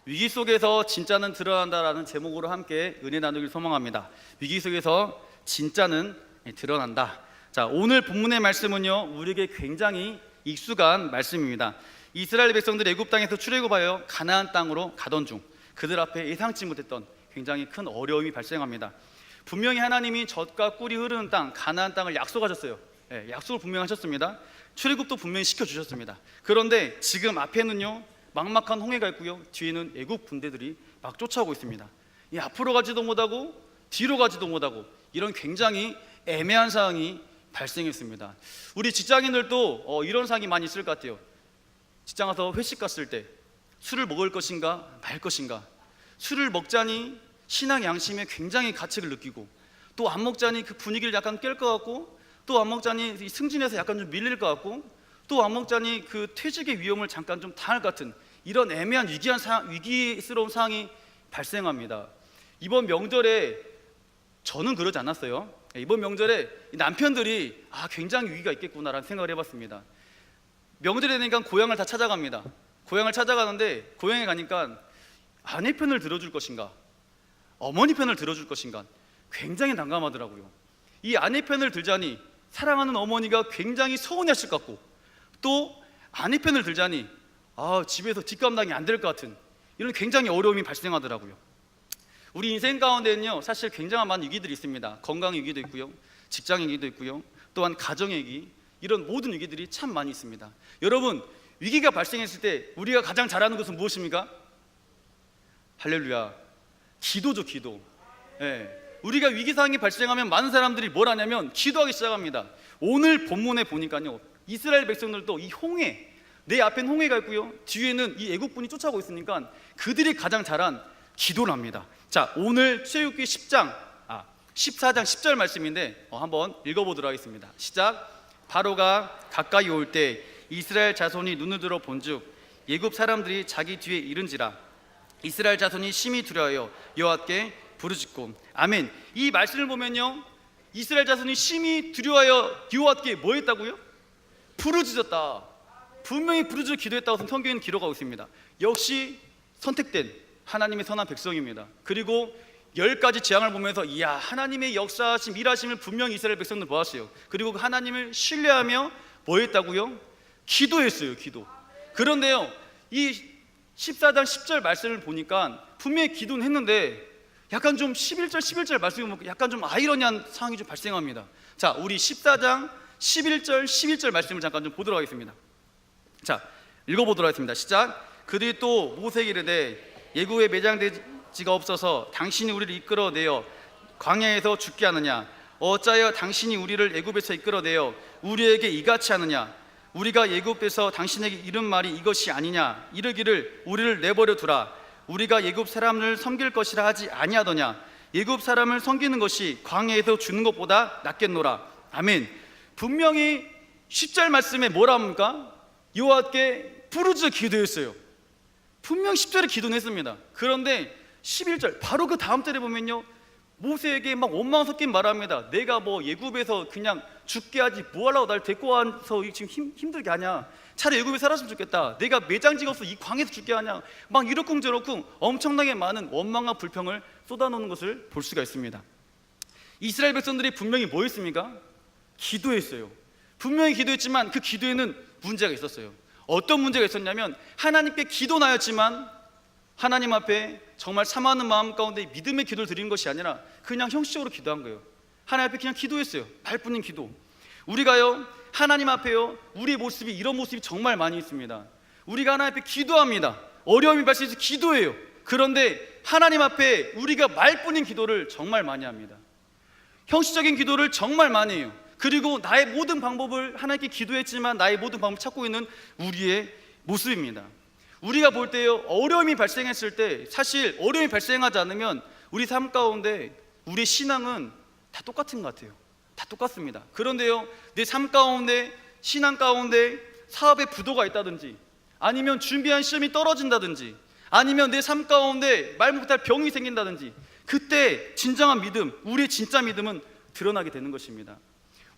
위기 속에서 진짜는 드러난다라는 제목으로 함께 은혜 나누길 소망합니다. 위기 속에서 진짜는 드러난다. 자, 오늘 본문의 말씀은요, 우리에게 굉장히 익숙한 말씀입니다. 이스라엘 백성들이 애굽 땅에서 출애굽하여 가나안 땅으로 가던 중 그들 앞에 예상치 못했던 굉장히 큰 어려움이 발생합니다. 분명히 하나님이 젖과 꿀이 흐르는 땅 가나안 땅을 약속하셨어요. 약속을 분명히 하셨습니다. 출애굽도 분명히 시켜주셨습니다. 그런데 지금 앞에는요, 막막한 홍해가 있고요, 뒤에는 애국 군대들이 막 쫓아오고 있습니다. 앞으로 가지도 못하고 뒤로 가지도 못하고 이런 굉장히 애매한 상황이 발생했습니다. 우리 직장인들도 이런 상황이 많이 있을 것 같아요. 직장 가서 회식 갔을 때 술을 먹을 것인가 말 것인가, 술을 먹자니 신앙 양심에 굉장히 가책을 느끼고, 또 안 먹자니 그 분위기를 약간 깰 것 같고, 또 안 먹자니 승진해서 약간 좀 밀릴 것 같고, 또 안 먹자니 그 퇴직의 위험을 잠깐 좀 당할 것 같은 이런 애매한 위기스러운 상황이 발생합니다. 이번 명절에 저는 그러지 않았어요. 이번 명절에 남편들이 굉장히 위기가 있겠구나라는 생각을 해봤습니다. 명절이 되니까 고향을 다 찾아갑니다. 고향을 찾아가는데 고향에 가니까 아내 편을 들어줄 것인가 어머니 편을 들어줄 것인가 굉장히 난감하더라고요. 이 아내 편을 들자니 사랑하는 어머니가 굉장히 서운했을 것 같고, 또 아내 편을 들자니 집에서 뒷감당이 안 될 것 같은 이런 굉장히 어려움이 발생하더라고요. 우리 인생 가운데는요, 사실 굉장한 많은 위기들이 있습니다. 건강 위기도 있고요, 직장 위기도 있고요, 또한 가정 위기, 이런 모든 위기들이 참 많이 있습니다. 여러분, 위기가 발생했을 때 우리가 가장 잘하는 것은 무엇입니까? 할렐루야, 기도죠. 기도. 우리가 위기 상황이 발생하면 많은 사람들이 뭘 하냐면 기도하기 시작합니다. 오늘 본문에 보니까요, 이스라엘 백성들도 이 홍해, 내 앞엔 홍해가 있고요, 뒤에는 이 애국군이 쫓아오고 있으니까 그들이 가장 잘한 기도를 합니다. 자, 오늘 출애굽기 14장 10절 말씀인데 한번 읽어보도록 하겠습니다. 시작. 바로가 가까이 올 때 이스라엘 자손이 눈을 들어 본즉 애굽 사람들이 자기 뒤에 이른지라 이스라엘 자손이 심히 두려워하여 여호와께 부르짖고. 아멘. 이 말씀을 보면요, 이스라엘 자손이 심히 두려워하여 여호와께 뭐 했다고요? 부르짖었다. 분명히 부르짖어 기도했다고 성경에는 기록하고 있습니다. 역시 선택된 하나님의 선한 백성입니다. 그리고 10가지 재앙을 보면서 하나님의 역사하심, 일하심을 분명히 이스라엘 백성들 보았어요. 그리고 그 하나님을 신뢰하며 뭐 했다고요? 기도했어요. 기도. 그런데요, 이 14장 10절 말씀을 보니까 분명히 기도는 했는데 약간 좀 11절 말씀을 보면 약간 좀 아이러니한 상황이 좀 발생합니다. 자, 우리 14장 11절 12절 말씀을 잠깐 좀 보도록 하겠습니다. 자, 읽어보도록 하겠습니다. 시작. 그들이 또 모세에게 이르되 애굽에 매장되지가 없어서 당신이 우리를 이끌어내어 광야에서 죽게 하느냐? 어찌하여 당신이 우리를 애굽에서 이끌어내어 우리에게 이같이 하느냐? 우리가 애굽에서 당신에게 이른 말이 이것이 아니냐? 이르기를 우리를 내버려 두라. 우리가 애굽 사람을 섬길 것이라 하지 아니하더냐? 애굽 사람을 섬기는 것이 광야에서 죽는 것보다 낫겠노라. 아멘. 분명히 10절 말씀에 뭐라 합니까? 여호와께 부르짖어 기도했어요. 분명 10절에 기도는 했습니다. 그런데 11절 바로 그 다음 절에 보면요, 모세에게 막 원망 섞인 말을 합니다. 내가 뭐 애굽에서 그냥 죽게 하지 뭐하려고 날 데리고 와서 지금 힘들게 하냐? 차라리 애굽에 살았으면 좋겠다. 내가 매장지가 없어 이 광에서 죽게 하냐? 막 이러쿵저러쿵 엄청나게 많은 원망과 불평을 쏟아놓는 것을 볼 수가 있습니다. 이스라엘 백성들이 분명히 뭐 했습니까? 기도했어요. 분명히 기도했지만 그 기도에는 문제가 있었어요. 어떤 문제가 있었냐면, 하나님께 기도나였지만 하나님 앞에 정말 사모하는 마음 가운데 믿음의 기도를 드리는 것이 아니라 그냥 형식적으로 기도한 거예요. 하나님 앞에 그냥 기도했어요. 말뿐인 기도. 우리가요, 하나님 앞에요, 우리의 모습이 이런 모습이 정말 많이 있습니다. 우리가 하나님 앞에 기도합니다. 어려움이 발생해서 기도해요. 그런데 하나님 앞에 우리가 말뿐인 기도를 정말 많이 합니다. 형식적인 기도를 정말 많이 해요. 그리고 나의 모든 방법을 하나님께 기도했지만 나의 모든 방법을 찾고 있는 우리의 모습입니다. 우리가 볼 때요, 어려움이 발생했을 때, 사실 어려움이 발생하지 않으면 우리 삶 가운데 우리의 신앙은 다 똑같은 것 같아요. 다 똑같습니다. 그런데요, 내 삶 가운데, 신앙 가운데 사업에 부도가 있다든지, 아니면 준비한 시험이 떨어진다든지, 아니면 내 삶 가운데 말 못할 병이 생긴다든지, 그때 진정한 믿음, 우리의 진짜 믿음은 드러나게 되는 것입니다.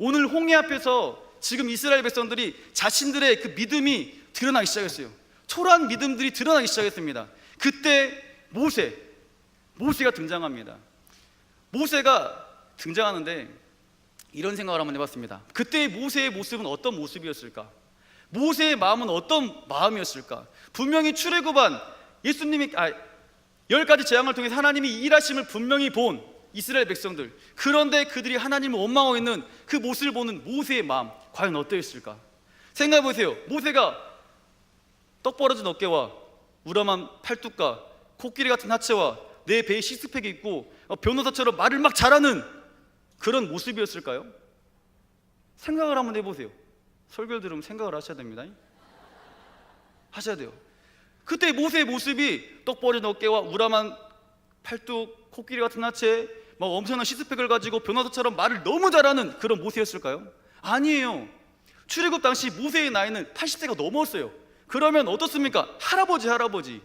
오늘 홍해 앞에서 지금 이스라엘 백성들이 자신들의 그 믿음이 드러나기 시작했어요. 초라한 믿음들이 드러나기 시작했습니다. 그때 모세가 등장합니다. 모세가 등장하는데 이런 생각을 한번 해봤습니다. 그때 모세의 모습은 어떤 모습이었을까? 모세의 마음은 어떤 마음이었을까? 분명히 출애굽한 예수님이 10가지 재앙을 통해서 하나님이 일하심을 분명히 본 이스라엘 백성들, 그런데 그들이 하나님을 원망하고 있는 그 모습을 보는 모세의 마음 과연 어떠했을까? 생각해보세요. 모세가 떡 벌어진 어깨와 우람한 팔뚝과 코끼리 같은 하체와 내 배에 시스팩이 있고 변호사처럼 말을 막 잘하는 그런 모습이었을까요? 생각을 한번 해보세요. 설교를 들으면 생각을 하셔야 됩니다. 하셔야 돼요. 그때 모세의 모습이 떡 벌어진 어깨와 우람한 팔뚝, 코끼리 같은 하체, 막 엄청난 시스팩을 가지고 변호사처럼 말을 너무 잘하는 그런 모세였을까요? 아니에요. 출애굽 당시 모세의 나이는 80세가 넘었어요. 그러면 어떻습니까? 할아버지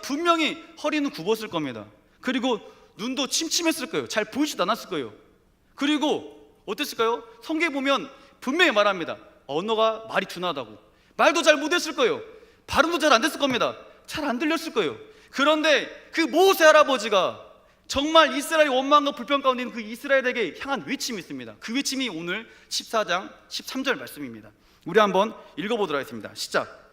분명히 허리는 굽었을 겁니다. 그리고 눈도 침침했을 거예요. 잘 보이지도 않았을 거예요. 그리고 어땠을까요? 성경에 보면 분명히 말합니다. 언어가 말이 둔하다고. 말도 잘 못했을 거예요. 발음도 잘 안 됐을 겁니다. 잘 안 들렸을 거예요. 그런데 그 모세 할아버지가 정말 이스라엘 원망과 불평 가운데 있는 그 이스라엘에게 향한 외침이 있습니다. 그 외침이 오늘 14장 13절 말씀입니다. 우리 한번 읽어보도록 하겠습니다. 시작.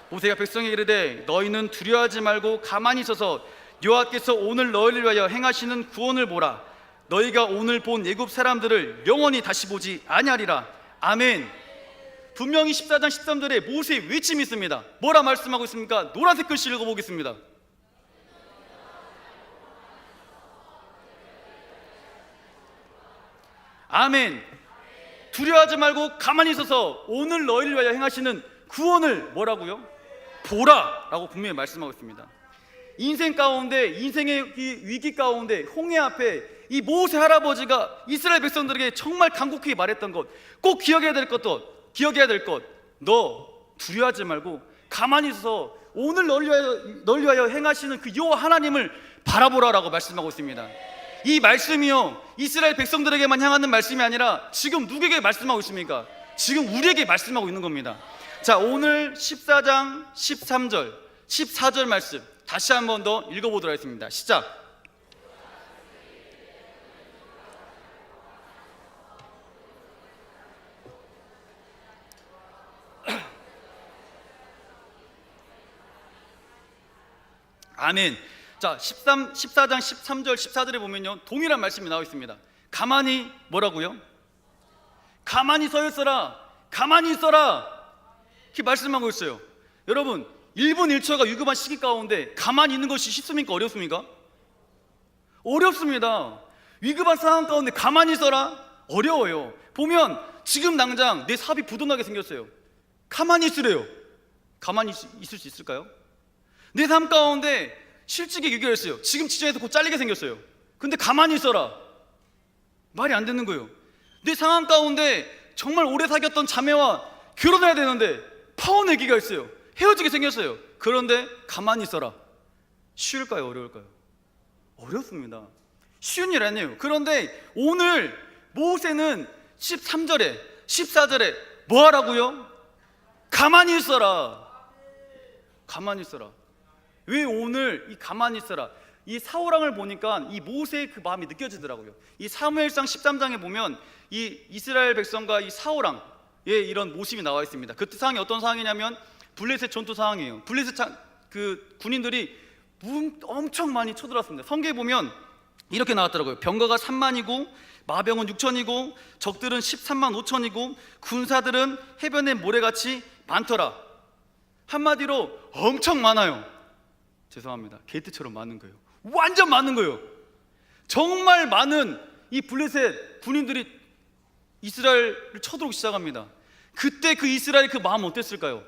모세가 백성에게 이르되 너희는 두려워하지 말고 가만히 있어서 여호와께서 오늘 너희를 위하여 행하시는 구원을 보라. 너희가 오늘 본 애굽 사람들을 영원히 다시 보지 아니하리라. 아멘. 분명히 14장 13절에 모세의 외침이 있습니다. 뭐라 말씀하고 있습니까? 노란색 글씨 읽어보겠습니다. 아멘. 두려워하지 말고 가만히 있어서 오늘 너희를 위하여 행하시는 구원을 뭐라고요? 보라 라고 분명히 말씀하고 있습니다. 인생 가운데, 인생의 위기 가운데 홍해 앞에 이 모세 할아버지가 이스라엘 백성들에게 정말 간곡히 말했던 것, 꼭 기억해야 될 것, 너 두려워하지 말고 가만히 있어서 오늘 너를 위하여 행하시는 그 여호와 하나님을 바라보라라고 말씀하고 있습니다. 이 말씀이요, 이스라엘 백성들에게만 향하는 말씀이 아니라 지금 누구에게 말씀하고 있습니까? 지금 우리에게 말씀하고 있는 겁니다. 자, 오늘 14장 13절 14절 말씀 다시 한 번 더 읽어보도록 하겠습니다. 시작. 아멘. 자, 14장 13절 14절에 보면요, 동일한 말씀이 나와 있습니다. 가만히 뭐라고요? 가만히 서 있어라. 가만히 있어라. 이렇게 말씀하고 있어요. 여러분, 1분 1초가 위급한 시기 가운데 가만히 있는 것이 쉽습니까? 어렵습니까? 어렵습니다. 위급한 상황 가운데 가만히 있어라? 어려워요. 보면 지금 당장 내 사업이 부도나게 생겼어요. 가만히 있으래요. 가만히 있을 수 있을까요? 내 삶 가운데 실직이 유결했어요. 지금 직장에서 곧 잘리게 생겼어요. 근데 가만히 있어라. 말이 안 되는 거예요. 내 상황 가운데 정말 오래 사귀었던 자매와 결혼해야 되는데 파혼위기가 있어요. 헤어지게 생겼어요. 그런데 가만히 있어라. 쉬울까요? 어려울까요? 어렵습니다. 쉬운 일 아니에요. 그런데 오늘 모세는 13절에 14절에 뭐 하라고요? 가만히 있어라. 가만히 있어라. 왜 오늘 이 가만히 있어라? 이 사울왕을 보니까 이 모세의 그 마음이 느껴지더라고요. 이 사무엘상 13장에 보면 이 이스라엘 백성과 이 사울왕의 이런 모습이 나와 있습니다. 그 상황이 어떤 상황이냐면 블레셋 전투 상황이에요. 블레셋 그 군인들이 엄청 많이 쳐들어왔습니다. 성경에 보면 이렇게 나왔더라고요. 병거가 3만이고 마병은 6천이고 적들은 13만 5천이고 군사들은 해변의 모래같이 많더라. 한마디로 엄청 많아요. 죄송합니다. 게이트처럼 많은 거예요. 완전 많은 거예요. 정말 많은 이 블레셋 군인들이 이스라엘을 쳐들어오기 시작합니다. 그때 그 이스라엘 그 마음 어땠을까요?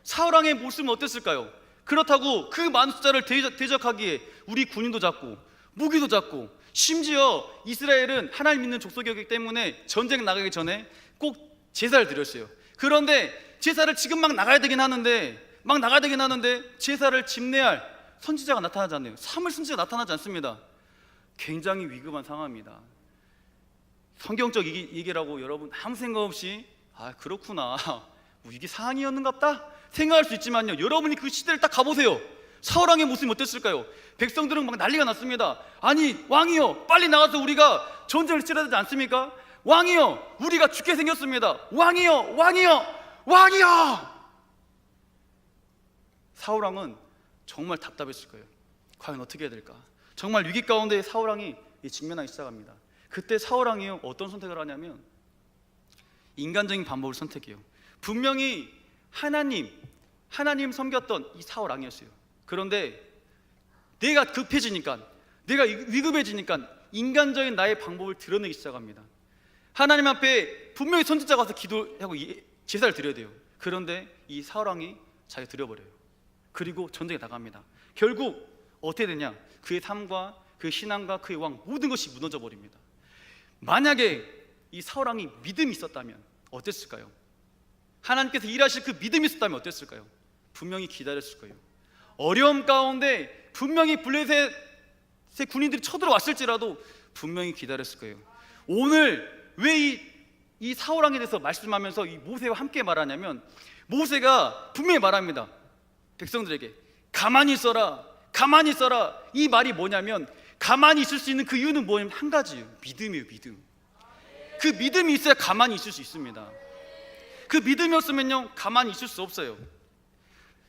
사울왕의 모습은 어땠을까요? 그렇다고 그 많은 숫자를 대적하기에 우리 군인도 잡고 무기도 잡고, 심지어 이스라엘은 하나님 믿는 족속이었기 때문에 전쟁 나가기 전에 꼭 제사를 드렸어요. 그런데 제사를 지금 막 나가야 되긴 하는데 제사를 집례할 선지자가 나타나지 않네요. 사무엘 선지자가 나타나지 않습니다. 굉장히 위급한 상황입니다. 성경적 얘기라고 여러분 아무 생각 없이 그렇구나, 이게 상황이었는갑다 생각할 수 있지만요, 여러분이 그 시대를 딱 가보세요. 사울 왕의 모습이 어땠을까요? 백성들은 막 난리가 났습니다. 아니 왕이여, 빨리 나가서 우리가 전쟁을 치러야 되지 않습니까? 왕이여, 우리가 죽게 생겼습니다. 왕이여, 왕이여, 왕이여. 사울 왕은 정말 답답했을 거예요. 과연 어떻게 해야 될까? 정말 위기 가운데 사울 왕이 직면하기 시작합니다. 그때 사울 왕이 어떤 선택을 하냐면 인간적인 방법을 선택해요. 분명히 하나님 섬겼던 이 사울 왕이었어요. 그런데 내가 급해지니까, 내가 위급해지니까 인간적인 나의 방법을 드러내기 시작합니다. 하나님 앞에 분명히 선지자가 와서 기도하고 제사를 드려야 돼요. 그런데 이 사울 왕이 자기가 드려버려요. 그리고 전쟁에 나갑니다. 결국 어떻게 되냐? 그의 삶과 그의 신앙과 그의 왕 모든 것이 무너져 버립니다. 만약에 이 사울 왕이 믿음이 있었다면 어땠을까요? 하나님께서 일하실 그 믿음이 있었다면 어땠을까요? 분명히 기다렸을 거예요. 어려움 가운데 분명히 블레셋의 군인들이 쳐들어왔을지라도 분명히 기다렸을 거예요. 오늘 왜 이 사울 왕에 대해서 말씀하면서 이 모세와 함께 말하냐면, 모세가 분명히 말합니다. 백성들에게 가만히 있어라, 가만히 있어라. 이 말이 뭐냐면, 가만히 있을 수 있는 그 이유는 뭐냐면 한 가지예요. 믿음이에요. 믿음. 그 믿음이 있어야 가만히 있을 수 있습니다. 그 믿음이 없으면요 가만히 있을 수 없어요.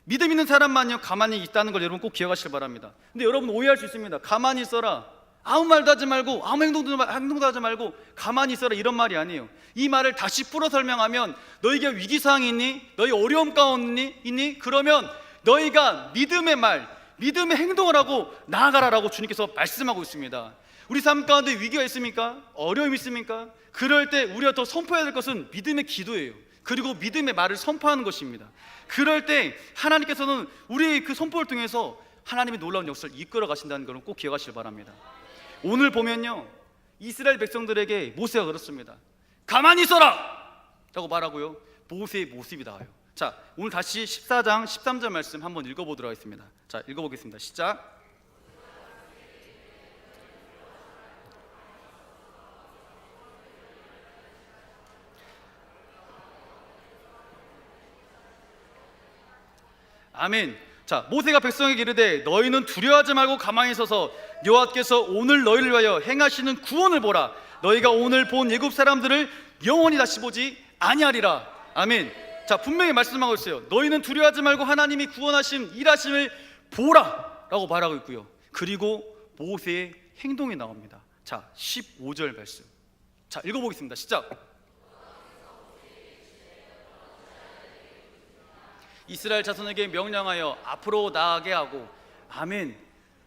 믿음 있는 사람만요 가만히 있다는 걸 여러분 꼭 기억하시길 바랍니다. 근데 여러분 오해할 수 있습니다. 가만히 있어라, 아무 말도 하지 말고 아무 행동도 하지 말고 가만히 있어라, 이런 말이 아니에요. 이 말을 다시 풀어 설명하면, 너희가 위기상황이 있니? 너희 어려움 가운데 있니? 그러면 너희가 믿음의 말, 믿음의 행동을 하고 나아가라라고 주님께서 말씀하고 있습니다. 우리 삶 가운데 위기가 있습니까? 어려움이 있습니까? 그럴 때 우리가 더 선포해야 될 것은 믿음의 기도예요. 그리고 믿음의 말을 선포하는 것입니다. 그럴 때 하나님께서는 우리의 그 선포를 통해서 하나님의 놀라운 역사를 이끌어 가신다는 것을 꼭 기억하시길 바랍니다. 오늘 보면요 이스라엘 백성들에게 모세가 그렇습니다. 가만히 있어라 라고 말하고요, 모세의 모습이 나와요. 자, 오늘 다시 14장 13절 말씀 한번 읽어보도록 하겠습니다. 자, 읽어보겠습니다. 시작. 아멘. 자, 모세가 백성에게 이르되 너희는 두려워하지 말고 가만히 서서 여호와께서 오늘 너희를 위하여 행하시는 구원을 보라. 너희가 오늘 본 애굽 사람들을 영원히 다시 보지 아니하리라. 아멘. 자, 분명히 말씀하고 있어요. 너희는 두려워하지 말고 하나님이 구원하심 일하심을 보라 라고 말하고 있고요. 그리고 모세의 행동이 나옵니다. 자, 15절 말씀. 자, 읽어보겠습니다. 시작. 이스라엘 자손에게 명령하여 앞으로 나아가게 하고. 아멘.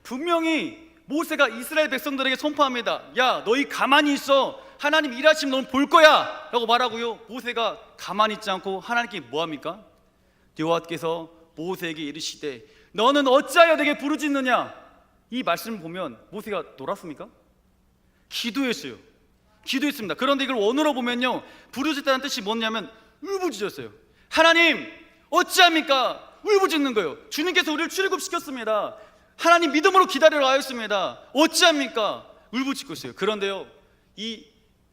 분명히 모세가 이스라엘 백성들에게 선포합니다. 야, 너희 가만히 있어. 하나님 일하시면 너는 볼 거야 라고 말하고요, 모세가 가만히 있지 않고 하나님께 뭐합니까? 여호와께서 모세에게 이르시되 너는 어찌하여 내게 부르짖느냐. 이 말씀을 보면 모세가 놀았습니까? 기도했어요. 기도했습니다. 그런데 이걸 원어로 보면요, 부르짖다는 뜻이 뭐냐면 울부짖었어요. 하나님 어찌합니까? 울부짖는 거예요. 주님께서 우리를 출애굽시켰습니다. 하나님 믿음으로 기다리러 하였습니다. 어찌합니까? 울부짖고 있어요. 그런데요, 이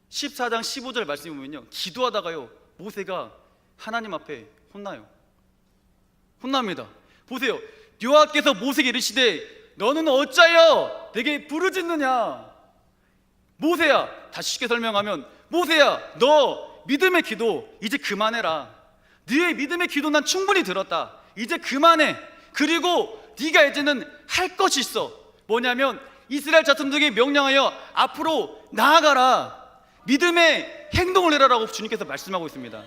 14장 15절 말씀을 보면요, 기도하다가요 모세가 하나님 앞에 혼납니다. 보세요. 여호와께서 모세에게 이르시되 너는 어찌하여 내게 부르짖느냐. 모세야, 다시 쉽게 설명하면, 모세야, 너 믿음의 기도 이제 그만해라. 너의 믿음의 기도 난 충분히 들었다. 이제 그만해. 그리고 네가 이제는 할 것이 있어. 뭐냐면 이스라엘 자손들에게 명령하여 앞으로 나아가라. 믿음의 행동을 해라라고 주님께서 말씀하고 있습니다.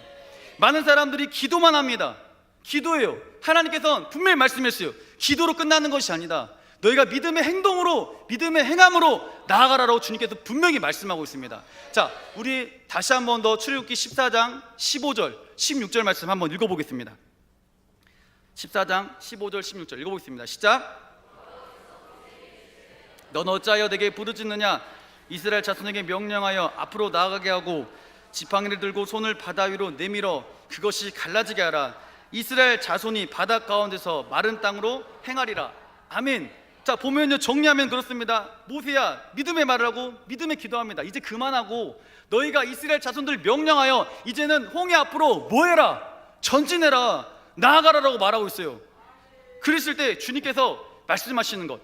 많은 사람들이 기도만 합니다. 기도예요. 하나님께서는 분명히 말씀했어요. 기도로 끝나는 것이 아니다. 너희가 믿음의 행동으로, 믿음의 행함으로 나아가라라고 주님께서 분명히 말씀하고 있습니다. 자, 우리 다시 한 번 더 출애굽기 14장 15절 16절 말씀 한번 읽어보겠습니다. 14장 15절 16절 읽어보겠습니다. 시작. 넌 어찌하여 내게 부르짖느냐. 이스라엘 자손에게 명령하여 앞으로 나아가게 하고 지팡이를 들고 손을 바다 위로 내밀어 그것이 갈라지게 하라. 이스라엘 자손이 바다 가운데서 마른 땅으로 행하리라. 아멘. 자, 보면요, 정리하면 그렇습니다. 모세야, 믿음의 말을 하고 믿음의 기도합니다. 이제 그만하고 너희가 이스라엘 자손들 명령하여 이제는 홍해 앞으로 뭐 해라? 전진해라, 나아가라라고 말하고 있어요. 그랬을 때 주님께서 말씀하시는 것,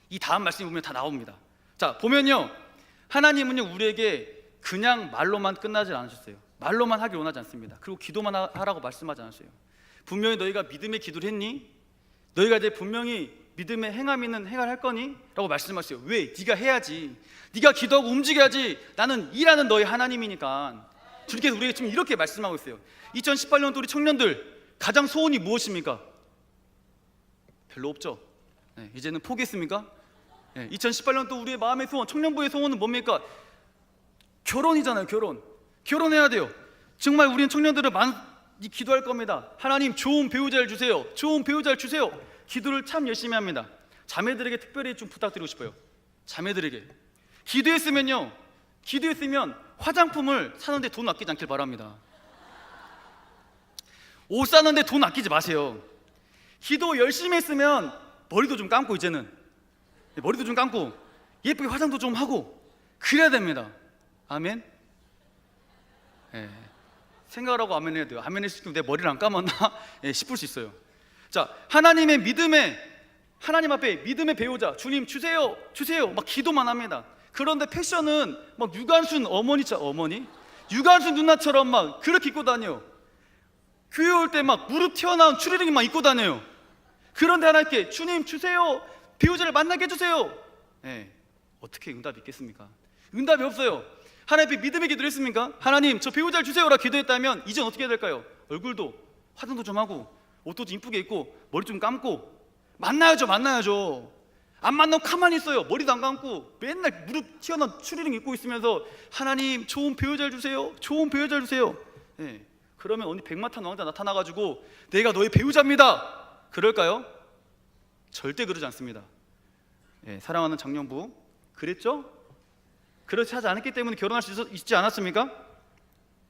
이 다음 말씀이 보면 다 나옵니다. 자, 보면요, 하나님은요 우리에게 그냥 말로만 끝나지 않으셨어요. 말로만 하길 원하지 않습니다. 그리고 기도만 하라고 말씀하지 않으세요. 분명히 너희가 믿음의 기도를 했니? 너희가 이제 분명히 믿음의 행함 있는 행을 할 거니? 라고 말씀하세요. 왜? 네가 해야지. 네가 기도하고 움직여야지. 나는 일하는 너희 하나님이니까. 주님께서 우리에게 지금 이렇게 말씀하고 있어요. 2018년도 우리 청년들 가장 소원이 무엇입니까? 별로 없죠. 네, 이제는 포기했습니까? 네, 2018년도 우리의 마음의 소원, 청년부의 소원은 뭡니까? 결혼이잖아요. 결혼해야 돼요. 정말 우리는 청년들은 많이 기도할 겁니다. 하나님 좋은 배우자를 주세요. 좋은 배우자를 주세요. 기도를 참 열심히 합니다. 자매들에게 특별히 좀 부탁드리고 싶어요. 자매들에게 기도했으면 화장품을 사는데 돈 아끼지 않길 바랍니다. 옷 사는데 돈 아끼지 마세요. 기도 열심히 했으면 머리도 좀 감고, 이제는 머리도 좀 감고 예쁘게 화장도 좀 하고 그래야 됩니다. 아멘. 예, 생각을 하고 아멘 해야 돼요. 아멘 했을 때 내 머리를 안 감았나 싶을 수 있어요. 자, 하나님 앞에 믿음의 배우자 주님 주세요 막 기도만 합니다. 그런데 패션은 막 유관순 유관순 누나처럼 막 그렇게 입고 다녀요. 교회 올 때 막 무릎 튀어나온 추리닝 막 입고 다녀요. 그런데 하나님께 주님 주세요, 배우자를 만나게 해주세요. 어떻게 응답이 있겠습니까? 응답이 없어요. 하나님 앞에 믿음의 기도를 했습니까? 하나님 저 배우자를 주세요라 기도했다면 이젠 어떻게 해야 될까요? 얼굴도 화장도 좀 하고 옷도 좀 이쁘게 입고 머리 좀 감고 만나야죠. 안 만나면 가만히 있어요. 머리도 안 감고 맨날 무릎 튀어나온 추리닝 입고 있으면서 하나님 좋은 배우자를 주세요. 그러면 어느 백마탄 왕자 나타나가지고 내가 너의 배우자입니다 그럴까요? 절대 그러지 않습니다. 사랑하는 장년부, 그랬죠? 그렇지 하지 않았기 때문에 결혼할 수 있지 않았습니까?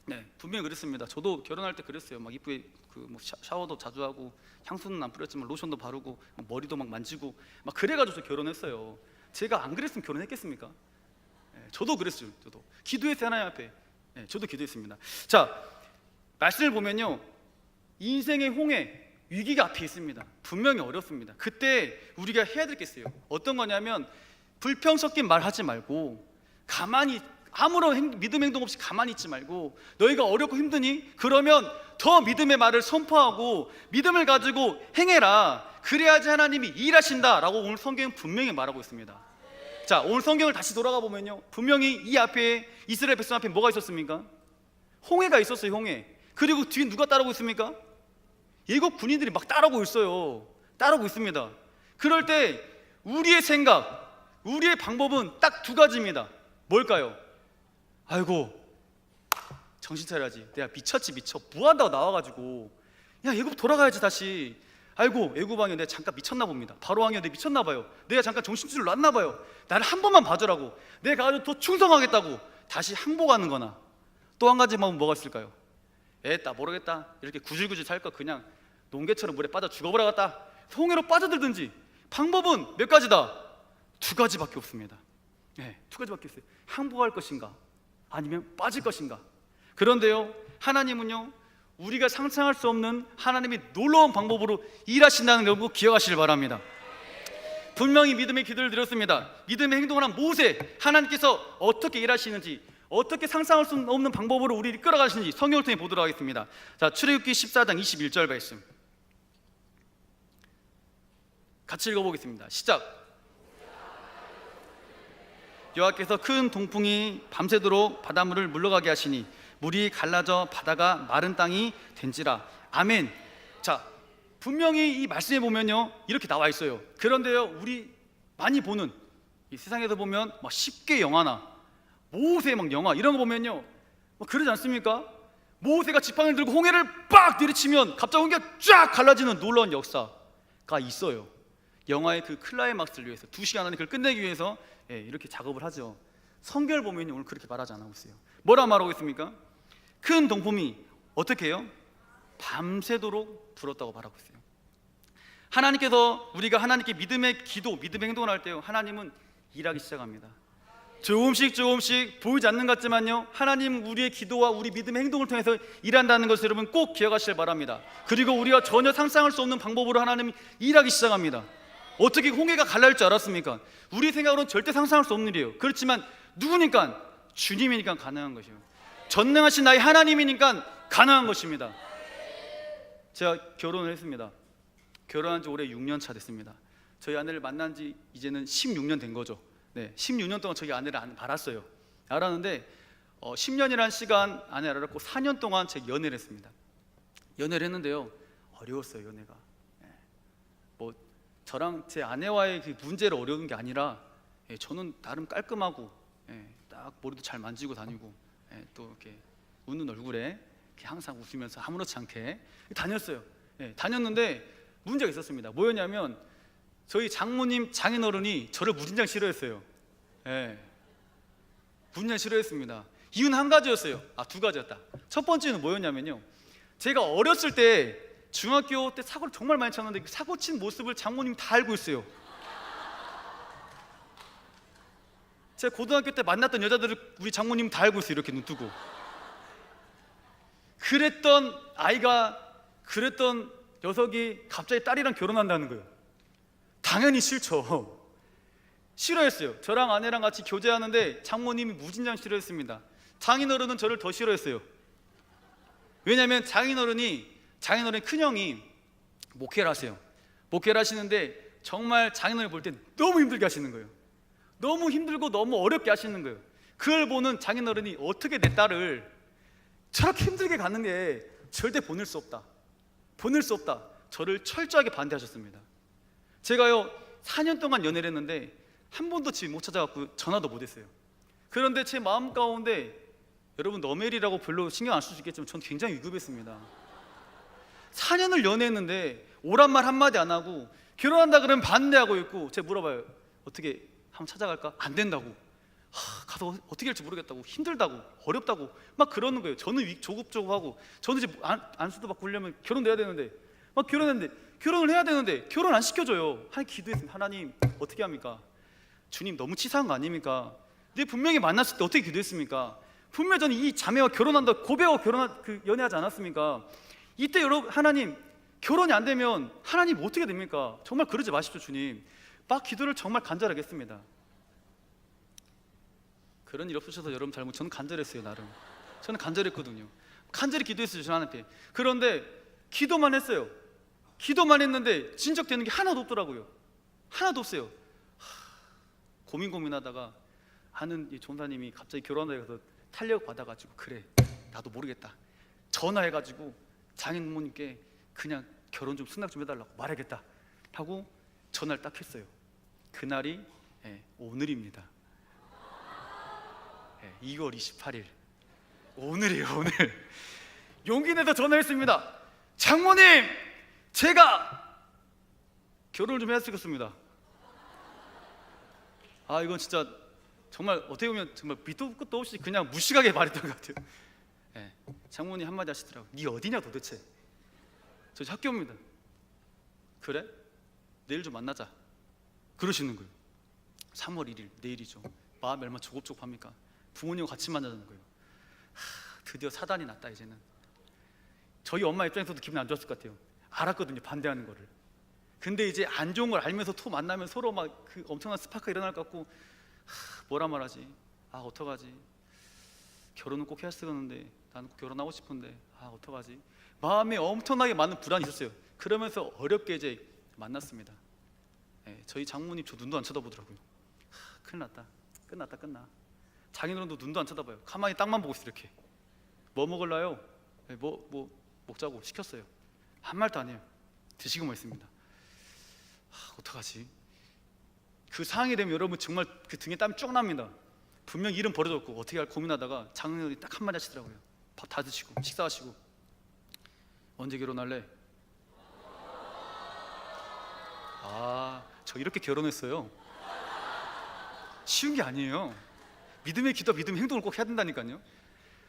네, 분명히 그랬습니다. 저도 결혼할 때 그랬어요. 막 이쁘게 샤워도 자주 하고 향수는 안 뿌렸지만 로션도 바르고 머리도 막 만지고 막 그래가지고 저 결혼했어요. 제가 안 그랬으면 결혼했겠습니까? 저도 그랬어요. 저도 기도했어요. 하나님 앞에. 저도 기도했습니다. 자, 말씀을 보면요, 인생의 홍해, 위기가 앞에 있습니다. 분명히 어렵습니다. 그때 우리가 해야 될 게 있어요. 어떤 거냐면 불평 섞인 말 하지 말고 가만히 아무런 믿음 행동 없이 가만히 있지 말고 너희가 어렵고 힘드니? 그러면 더 믿음의 말을 선포하고 믿음을 가지고 행해라. 그래야지 하나님이 일하신다 라고 오늘 성경은 분명히 말하고 있습니다. 자, 오늘 성경을 다시 돌아가 보면요, 분명히 이 앞에 이스라엘 백성 앞에 뭐가 있었습니까? 홍해가 있었어요. 홍해. 그리고 뒤에 누가 따르고 있습니까? 예국 군인들이 막 따르고 있습니다. 그럴 때 우리의 생각, 우리의 방법은 딱 두 가지입니다. 뭘까요? 아이고 정신 차려야지. 내가 미쳐 뭐한다고 나와가지고 야 애굽 돌아가야지 다시. 아이고 애굽왕이여 내가 잠깐 미쳤나 봅니다. 바로왕이여 내가 미쳤나 봐요. 내가 잠깐 정신줄을 놨나 봐요. 나를 한 번만 봐주라고. 내가 아주 더 충성하겠다고 다시 항복하는 거나, 또 한 가지 마음은 뭐가 있을까요? 나 모르겠다 이렇게 구질구질 살 거 그냥 농개처럼 물에 빠져 죽어버려갔다, 홍해로 빠져들든지. 방법은 몇 가지다? 두 가지밖에 없습니다. 두 가지밖에 없어요. 항복할 것인가 아니면 빠질 것인가. 그런데요, 하나님은요 우리가 상상할 수 없는 하나님의 놀라운 방법으로 일하신다는 걸 꼭 기억하시길 바랍니다. 분명히 믿음의 기도를 드렸습니다. 믿음의 행동을 한 모세, 하나님께서 어떻게 일하시는지, 어떻게 상상할 수 없는 방법으로 우리를 이끌어가시는지 성경을 통해 보도록 하겠습니다. 자, 출애굽기 14장 21절 말씀 같이 읽어보겠습니다. 시작. 여호와께서 큰 동풍이 밤새도록 바닷물을 물러가게 하시니 물이 갈라져 바다가 마른 땅이 된지라. 아멘. 자, 분명히 이 말씀에 보면요 이렇게 나와 있어요. 그런데요, 우리 많이 보는 이 세상에서 보면 막 10개 영화나 모세 막 영화 이런 거 보면요 막 그러지 않습니까? 모세가 지팡이를 들고 홍해를 빡 내리치면 갑자기 홍해가 쫙 갈라지는 놀라운 역사가 있어요. 영화의 그 클라이막스를 위해서 2시간 안에 그걸 끝내기 위해서 이렇게 작업을 하죠. 성경을 보면 오늘 그렇게 말하지 않고 있어요. 뭐라 말하고 있습니까? 큰 동풍이 어떻게 해요? 밤새도록 불었다고 말하고 있어요. 하나님께서 우리가 하나님께 믿음의 기도, 믿음의 행동을 할 때요, 하나님은 일하기 시작합니다. 조금씩 보이지 않는 것 같지만요, 하나님 우리의 기도와 우리 믿음의 행동을 통해서 일한다는 것을 여러분 꼭 기억하시길 바랍니다. 그리고 우리가 전혀 상상할 수 없는 방법으로 하나님이 일하기 시작합니다. 어떻게 홍해가 갈라질 줄 알았습니까? 우리 생각으로는 절대 상상할 수 없는 일이에요. 그렇지만 누구니까? 주님이니까 가능한 것이에요. 전능하신 나의 하나님이니까 가능한 것입니다. 제가 결혼을 했습니다. 결혼한 지 올해 6년 차 됐습니다. 저희 아내를 만난 지 이제는 16년 된 거죠. 네, 16년 동안 저희 아내를 알았어요. 알았는데 10년이라는 시간 아내 알았고 4년 동안 제가 연애를 했습니다. 연애를 했는데요, 어려웠어요. 연애가. 네. 뭐 저랑 제 아내와의 그 문제를 어려운 게 아니라, 저는 나름 깔끔하고, 딱 머리도 잘 만지고 다니고, 또 이렇게 웃는 얼굴에 이렇게 항상 웃으면서 아무렇지 않게 다녔어요. 다녔는데 문제가 있었습니다. 뭐였냐면 저희 장모님 장인어른이 저를 무진장 싫어했어요. 무진장 싫어했습니다. 이유는 한 가지였어요. 두 가지였다. 첫 번째는 뭐였냐면요, 제가 어렸을 때 중학교 때 사고를 정말 많이 쳤는데 그 사고 친 모습을 장모님이 다 알고 있어요. 제가 고등학교 때 만났던 여자들을 우리 장모님 다 알고 있어요. 이렇게 눈 뜨고. 그랬던 녀석이 갑자기 딸이랑 결혼한다는 거예요. 당연히 싫죠. 싫어했어요. 저랑 아내랑 같이 교제하는데 장모님이 무진장 싫어했습니다. 장인어른은 저를 더 싫어했어요. 왜냐하면 장인어른이 큰형이 목회를 하세요. 목회를 하시는데 정말 장인어른이 볼 때 너무 힘들게 하시는 거예요. 너무 힘들고 너무 어렵게 하시는 거예요. 그걸 보는 장인어른이 어떻게 내 딸을 저렇게 힘들게 가는 게 절대 보낼 수 없다. 저를 철저하게 반대하셨습니다. 제가요 4년 동안 연애를 했는데 한 번도 집 못 찾아갖고 전화도 못 했어요. 그런데 제 마음 가운데, 여러분 너멜이라고 별로 신경 안 쓸 수 있겠지만 전 굉장히 위급했습니다. 4년을 연애했는데 오란 말 한마디 안 하고 결혼한다 그러면 반대하고 있고, 제가 물어봐요. 어떻게 한번 찾아갈까? 안 된다고. 가서 어떻게 할지 모르겠다고, 힘들다고, 어렵다고 막 그러는 거예요. 저는 조급조급하고, 저는 이제 안수도 받고 하려면 결혼도 해야 되는데, 막 결혼을 해야 되는데 결혼 안 시켜줘요. 기도했습니다. 하나님 어떻게 합니까? 주님 너무 치사한 거 아닙니까? 근데 분명히 만났을 때 어떻게 기도했습니까? 분명히 저는 이 자매와 결혼한다 고백하고 연애하지 않았습니까? 이때 여러분, 하나님 결혼이 안 되면 하나님 어떻게 됩니까? 정말 그러지 마십시오. 주님, 막 기도를 정말 간절하게 했습니다. 그런 일 없으셔서 여러분 잘못, 저는 간절했어요. 나름 저는 간절했거든요. 간절히 기도했어요. 저 하나님께. 그런데 기도만 했어요. 기도만 했는데 진척되는 게 하나도 없더라고요. 하나도 없어요. 고민하다가 아는 이 전사님이 갑자기 결혼하다 해서 탄력 받아가지고, 그래 나도 모르겠다, 전화해가지고 장인모님께 그냥 결혼 좀 승낙 좀 해달라고 말하겠다 하고 전화를 딱 했어요. 그날이 오늘입니다. 2월 28일 오늘이에요. 오늘 용기 내서 전화했습니다. 장모님, 제가 결혼을 좀 해야 되겠습니다. 이건 진짜 정말 어떻게 보면 정말 밑도 끝도 없이 그냥 무식하게 말했던 것 같아요. 장모님 한마디 하시더라고요. 네 어디냐 도대체. 저 학교입니다. 그래? 내일 좀 만나자 그러시는 거예요. 3월 1일 내일이죠. 마음이 얼마나 조급조급합니까? 부모님과 같이 만나자는 거예요. 드디어 사단이 났다. 이제는 저희 엄마 입장에서도 기분이 안 좋았을 것 같아요. 알았거든요, 반대하는 거를. 근데 이제 안 좋은 걸 알면서 만나면 서로 막 그 엄청난 스파크가 일어날 것 같고, 뭐라 말하지? 어떡하지? 결혼은 꼭 해야 쓰는데 나는 꼭 결혼하고 싶은데 어떡하지? 마음에 엄청나게 많은 불안이 있었어요. 그러면서 어렵게 이제 만났습니다. 저희 장모님 저 눈도 안 쳐다보더라고요. 큰일 났다. 끝나. 장인어른도 눈도 안 쳐다봐요. 가만히 땅만 보고 있어. 이렇게 뭐 먹을래요? 뭐 먹자고 시켰어요. 한 말도 안 해요. 드시고만 있습니다. 어떡하지? 그 상황이 되면 여러분 정말 그 등에 땀이 쭉 납니다. 분명 일은 버려졌고 어떻게 할 고민하다가 장인어른이 딱 한마디 하시더라고요. 밥 다 드시고 식사하시고, 언제 결혼할래? 저 이렇게 결혼했어요. 쉬운 게 아니에요. 믿음의 기도, 믿음의 행동을 꼭 해야 된다니까요.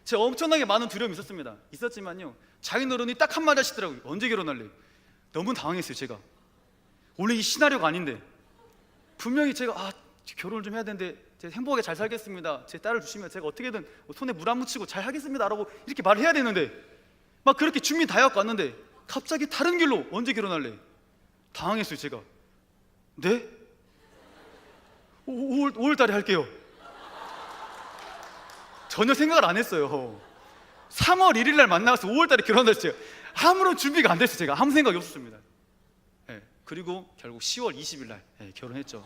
제가 엄청나게 많은 두려움이 있었지만요, 장인어른이 딱 한마디 하시더라고요. 언제 결혼할래? 너무 당황했어요. 제가 원래 이 시나리오가 아닌데, 분명히 제가 결혼을 좀 해야 되는데 제가 행복하게 잘 살겠습니다. 제 딸을 주시면 제가 어떻게든 손에 물 안 묻히고 잘 하겠습니다라고 이렇게 말을 해야 되는데 막 그렇게 준비 다 해갖고 왔는데 갑자기 다른 길로 언제 결혼할래? 당황했어요. 제가 네? 5월 달에 할게요. 전혀 생각을 안 했어요. 3월 1일 날 만나서 5월 달에 결혼한다 했어요. 아무런 준비가 안 됐어요. 제가 아무 생각이 없었습니다. 그리고 결국 10월 20일 날 결혼했죠.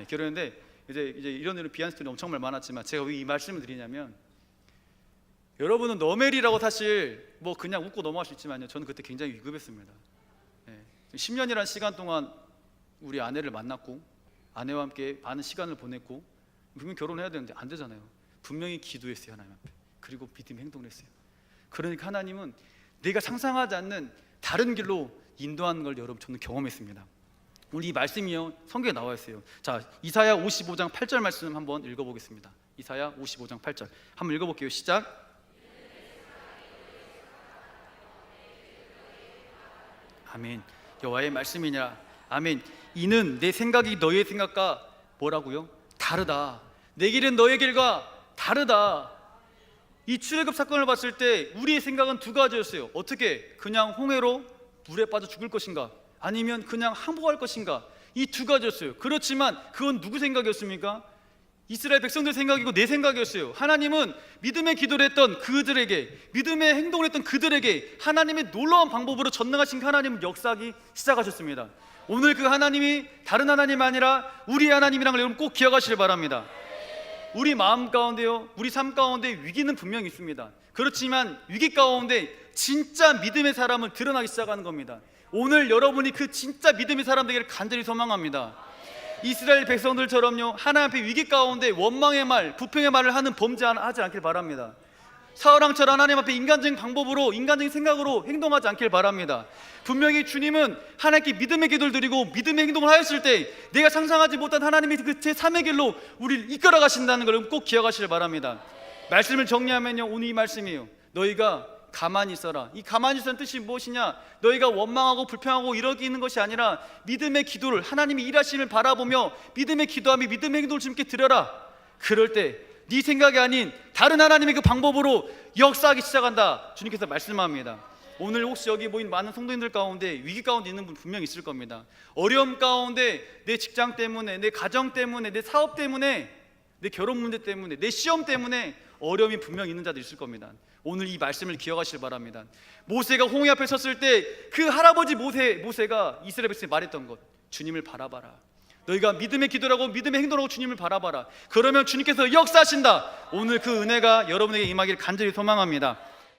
결혼했는데 이제 이런 비하인드 엄청 많았지만 제가 왜 이 말씀을 드리냐면 여러분은 너멜이라고 사실 뭐 그냥 웃고 넘어갈 수 있지만요. 저는 그때 굉장히 위급했습니다. 10년이라는 시간 동안 우리 아내를 만났고 아내와 함께 많은 시간을 보냈고 분명히 결혼해야 되는데 안 되잖아요. 분명히 기도했어요. 하나님 앞에. 그리고 믿음의 행동을 했어요. 그러니까 하나님은 내가 상상하지 않는 다른 길로 인도하는 걸 여러분 저는 경험했습니다. 오늘 이 말씀이요 성경에 나와 있어요. 자, 이사야 55장 8절 말씀 한번 읽어보겠습니다. 이사야 55장 8절 한번 읽어볼게요. 시작. 아멘. 여호와의 말씀이니라. 아멘. 이는 내 생각이 너의 생각과 뭐라고요? 다르다. 내 길은 너의 길과 다르다. 이 출애굽 사건을 봤을 때 우리의 생각은 두 가지였어요. 어떻게? 그냥 홍해로 물에 빠져 죽을 것인가? 아니면 그냥 항복할 것인가? 이 두 가지였어요. 그렇지만 그건 누구 생각이었습니까? 이스라엘 백성들 생각이고 내 생각이었어요. 하나님은 믿음의 기도를 했던 그들에게, 믿음의 행동을 했던 그들에게 하나님의 놀라운 방법으로 전능하신 하나님은 역사하기 시작하셨습니다. 오늘 그 하나님이 다른 하나님이 아니라 우리 하나님이란 걸 여러분 꼭 기억하시길 바랍니다. 우리 마음 가운데요, 우리 삶 가운데 위기는 분명히 있습니다. 그렇지만 위기 가운데 진짜 믿음의 사람은 드러나기 시작하는 겁니다. 오늘 여러분이 그 진짜 믿음의 사람 되기를 간절히 소망합니다. 이스라엘 백성들처럼요, 하나님 앞에 위기 가운데 원망의 말, 부평의 말을 하는 범죄하지 않길 바랍니다. 사울왕처럼 하나님 앞에 인간적인 방법으로, 인간적인 생각으로 행동하지 않길 바랍니다. 분명히 주님은 하나님께 믿음의 기도를 드리고 믿음의 행동을 하였을 때 내가 상상하지 못한 하나님의 그 제3의 길로 우리를 이끌어 가신다는 걸 꼭 기억하시길 바랍니다. 말씀을 정리하면요, 오늘 이 말씀이에요. 너희가 가만히 있어라. 이 가만히 있어라는 뜻이 무엇이냐? 너희가 원망하고 불평하고 이러기는 것이 아니라 믿음의 기도를, 하나님이 일하심을 바라보며 믿음의 기도하며 믿음의 행동을 주님께 드려라. 그럴 때 네 생각이 아닌 다른 하나님의 그 방법으로 역사하기 시작한다. 주님께서 말씀합니다. 오늘 혹시 여기 모인 많은 성도님들 가운데 위기 가운데 있는 분 분명히 있을 겁니다. 어려움 가운데 내 직장 때문에, 내 가정 때문에, 내 사업 때문에, 내 결혼 문제 때문에, 내 시험 때문에 어려움이 분명히 있는 자들 있을 겁니다. 오늘 이 말씀을 기억하시길 바랍니다. 모세가 홍해 앞에 섰을 때 그 할아버지 모세가 이스라엘 백성에 말했던 것, 주님을 바라봐라. 너희가 믿음의 기도라고 믿음의 행동으로 주님을 바라봐라. 그러면 주님께서 역사하신다. 오늘 그 은혜가 여러분에게 임하기를 간절히 소망합니다.